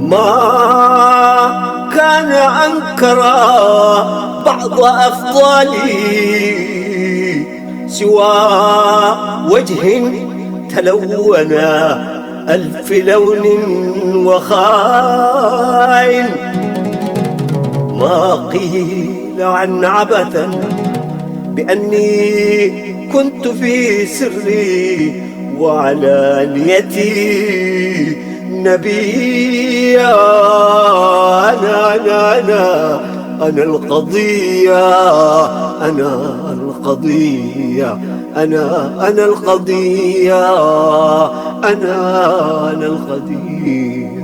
ما كان أنكر بعض أفضالي سوى وجه تلون ألف لون وخائن. ما قيل عن عبثا بأني كنت في سري وعلانيتي نبيا. أنا القضية، أنا القضية، أنا القضية، أنا القضية.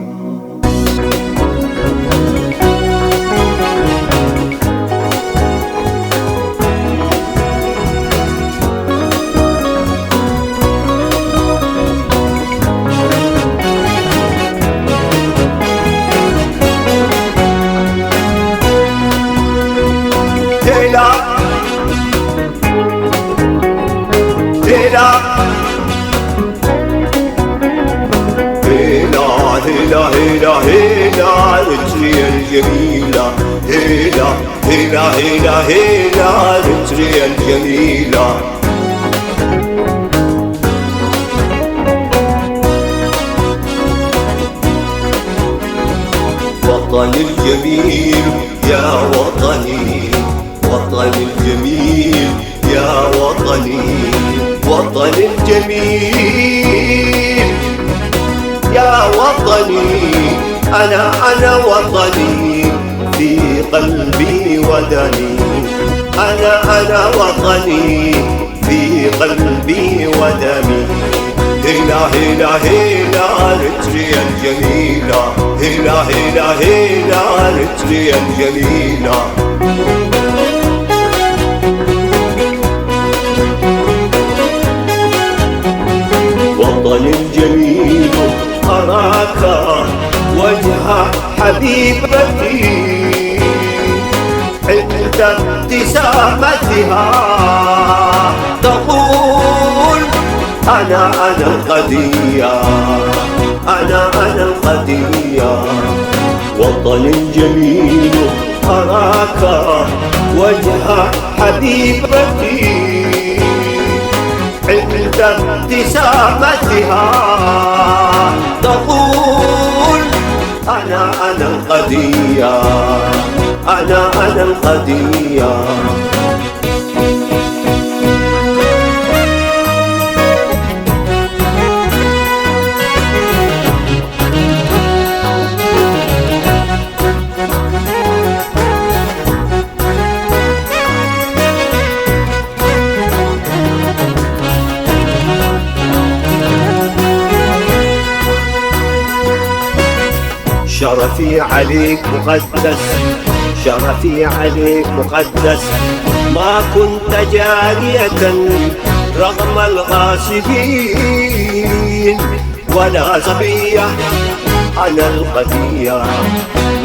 هيلا هيلا هيلا رجلي الجميلة، هيلا هيلا هيلا هيلا رجلي الجميلة. وطني الجميل يا وطني، وطني الجميل يا وطني، وطني الجميل يا وطني. أنا وطني في قلبي ودمي، أنا وطني في قلبي ودمي. هيلا هيلا هيلا رجلي الجميلة، هيلا هيلا هيلا رجلي الجميلة. وطني الجميل أراك وجه حبيبتي عند ابتسامتها تقول أنا القضية، أنا القضية. وطني الجميل أراك وجه حبيبتي عند ابتسامتها تقول أنا القضية، أنا القضية. شرفي عليك مقدس، شرفي عليك مقدس. ما كنت جارية رغم الغاصبين ولا صبية، أنا القضية،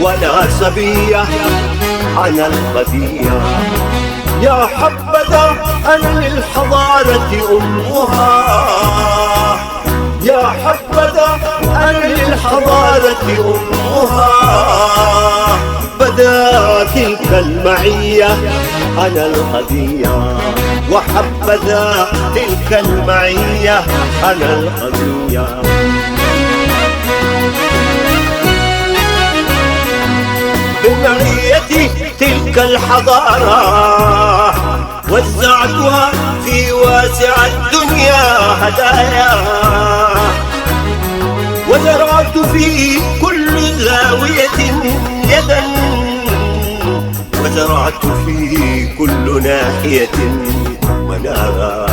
ولا صبية، أنا القضية. يا حبذا أنا للحضارة أمها، يا حبذا أنا للحضارة أمها. بدا تلك المعية أنا القضية، وحبذا تلك المعية أنا القضية. بمعيتي تلك الحضارة وزعتها في واسع الدنيا هدايا، وزرعت في كل زاوية يدا، وزرعت في كل ناحية منارا.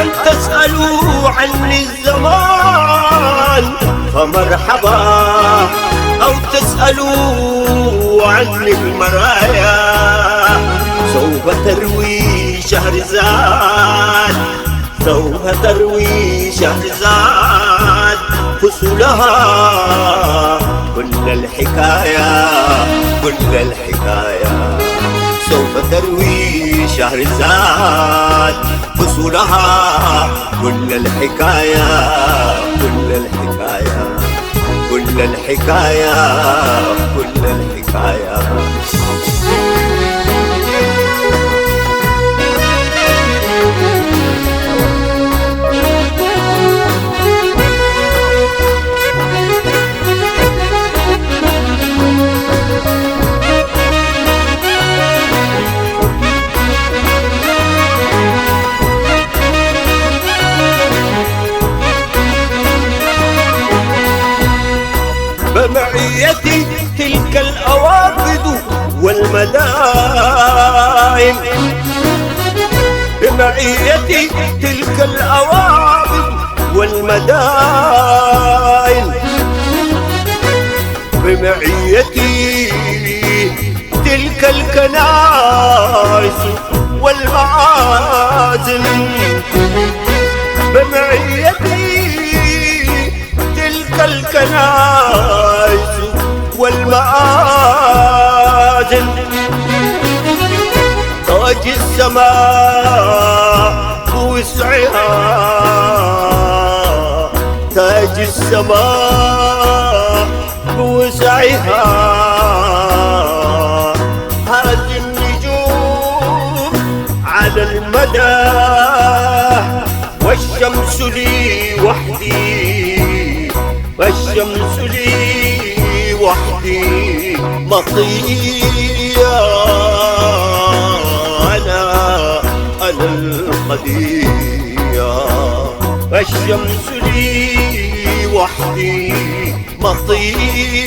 أن تسألوا عني الزمان فمرحبا، أو تسألوا عني المرايا. سوف تروي شهرزاد، سوف تروي شهرزاد فصولها كل الحكاية، كل الحكاية. سوف تروي شهرزاد فصولها كل الحكاية كل الحكاية كل الحكاية كل الحكاية. بمعيتي تلك الأوافد والمدائن، بمعيتي تلك الأوافد والمدائن، بمعيتي تلك الكنائس والمعازن، بمعيتي تلك الكنائس والمآذن. تاج السماء بوسعها، تاج السماء بوسعها، هذه النجوم على المدى، والشمس لي وحدي، والشمس لي وحدي مطية، أنا القضية، والشمس لي وحدي مطية.